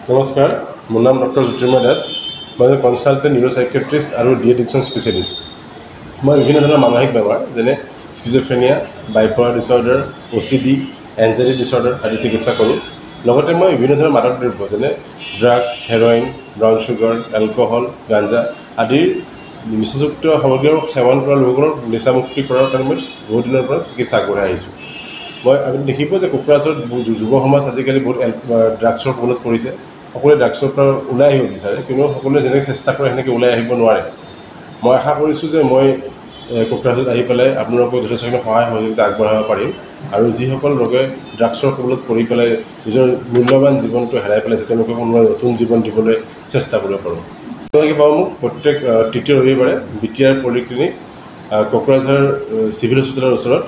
নমস্কাৰ মোৰ নাম ডক্টৰ জ্যোতিৰ্ময় দাস মই কনসালটেন্ট নিউৰোসাইকিয়াট্ৰিষ্ট আৰু ডিএডিকশন স্পেশালিষ্ট মই বিভিন্ন ধৰণৰ মানসিক বেমাৰ যেনে schizophrenia bipolar disorder OCD anxiety disorder আদি চিকিৎসা কৰোঁ লগতে মই বিভিন্ন ধৰণৰ মাদক দ্ৰব্য যেনে drugs heroin brown sugar alcohol গাঞ্জা আদিৰ নিচাযুক্ত সামগ্ৰীৰ সেৱন কৰা লোকসকলক নিচামুক্তি কৰাৰ কাৰণে মই বহু দিনৰ পৰা চিকিৎসা আগবঢ়াই আহিছোঁ মই আপুনি দেখিব যে কোকৰাঝাৰত যুৱ সমাজ আজিকালি বহুত ড্ৰাগছৰ কবলত পৰিছে সকলোৱে ড্ৰাগছৰ পৰা ওলাই আহিব বিচাৰে কিন্তু সকলোৱে যেনেকৈ চেষ্টা কৰে সেনেকৈ ওলাই আহিব নোৱাৰে মই আশা কৰিছোঁ যে মই কোকৰাঝাৰত আহি পেলাই আপোনালোকক যথেষ্টখিনি সহায় সহযোগিতা আগবঢ়াব পাৰিম আৰু যিসকল লোকে ড্ৰাগছৰ কবলত পৰি পেলাই নিজৰ মূল্যৱান জীৱনটো হেৰাই পেলাইছে তেওঁলোকক কোনোবা নতুন জীৱন দিবলৈ চেষ্টা কৰিব পাৰোঁ আপোনালোকে পাব মোক প্ৰত্যেক তৃতীয় ৰবিবাৰে Btr Polyclinic কোকৰাঝাৰ চিভিল হস্পিটেলৰ ওচৰত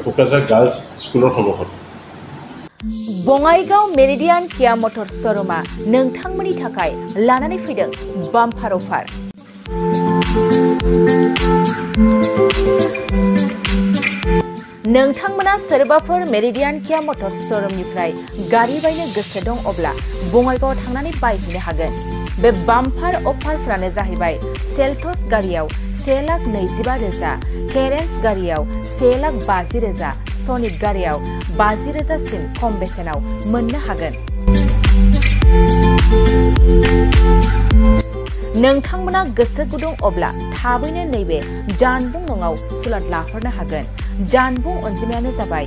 কোকৰাঝাৰ গাৰ্লছ স্কুলৰ সন্মুখত বঙাইগাঁও মেৰিডিয়ান কিয়া মটৰ শ্ব'ৰুমা नोंथांमोननि थाखाय लानानै फैदों बाम्पार अफार नोंथांमोना सोरबाफोर मेरिडियान किया मटर श'रुमनिफ्राय गारि बायनो गोसो दं अब्ला बङाइगावआव थांनानै बायहैनो हागोन बे बाम्पार अफारफोरानो जाहैबाय सेल्टस गारियाव 1,20,000 क्लेरेन्स गारियाव 1,50,000 सनिक गारियाव 50,000 सिम खम बेसेनाव मोननो हागोन नोंथांमोना गोसो गुदुं अब्ला थाबैनो नैबे जानबुं नङाव सुलाद लाहरनो हागोन जानबुं अनजिमायानो जाबाय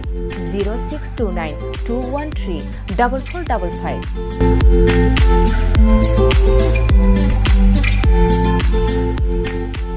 0629213445